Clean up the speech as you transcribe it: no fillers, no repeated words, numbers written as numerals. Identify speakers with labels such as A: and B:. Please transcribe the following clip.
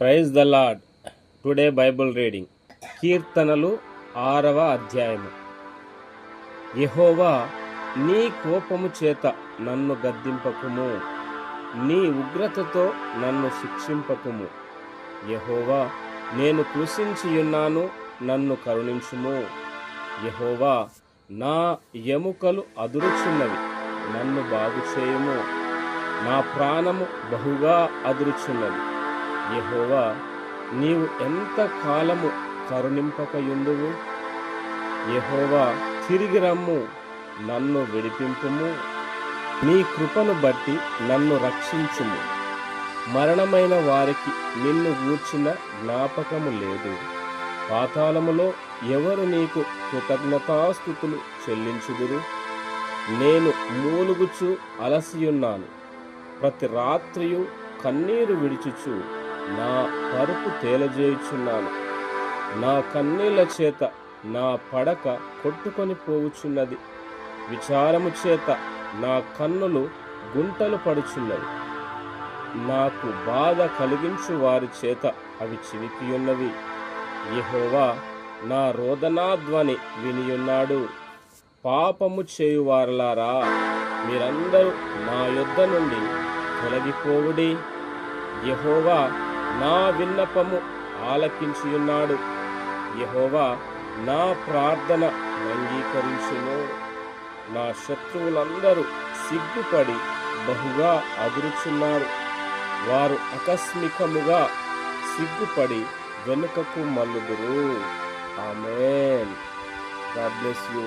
A: Praise the lord. Today Bible reading కీర్తనలు 6వ అధ్యాయము. యెహోవా, నీ కోపము చేత నన్ను గద్దింపకుము, నీ ఉగ్రతతో నన్ను శిక్షింపకుము. యెహోవా, నేను కృషించియున్నాను, నన్ను కరుణించుము. యెహోవా, నా ఎముకలు అదురుచున్నవి, నన్ను బాగుచేయుము. నా ప్రాణము బహుగా అదురుచున్నది. యెహోవా, నీవు ఎంత కాలము కరుణింపకయుందువు? యెహోవా, తిరిగి రమ్ము, నన్ను విడిపింపుము. నీ కృపను బట్టి నన్ను రక్షించుము. మరణమైన వారికి నిన్ను గూర్చిన జ్ఞాపకము లేదు. పాతాళములో ఎవరు నీకు కృతజ్ఞతాస్తుతులు చెల్లించుదురు? నేను మూలుగుచు అలసియున్నాను. ప్రతి రాత్రియు కన్నీరు విడిచుచు నా పరుపు తేలజేయుచున్నాను. నా కన్నీళ్ల చేత నా పడక కొట్టుకొని పోవుచున్నది. విచారము చేత నా కన్నులు గుంటలు పడుచున్నవి. నాకు బాధ కలిగించు వారి చేత అవి చివికియున్నవి. యెహోవా నా రోదనాధ్వని వినియున్నాడు. పాపము చేయువారలారా, మీరందరూ నా యొద్ద నుండి తొలగిపోవుడి. యెహోవా నా విన్నపము ఆలకించియున్నాడు. యెహోవా నా ప్రార్థన అంగీకరించును. నా శత్రువులందరూ సిగ్గుపడి బహుగా అదురుచున్నారు. వారు ఆకస్మికముగా సిగ్గుపడి వెనుకకు మల్లుదురు. ఆమేన్. God bless you.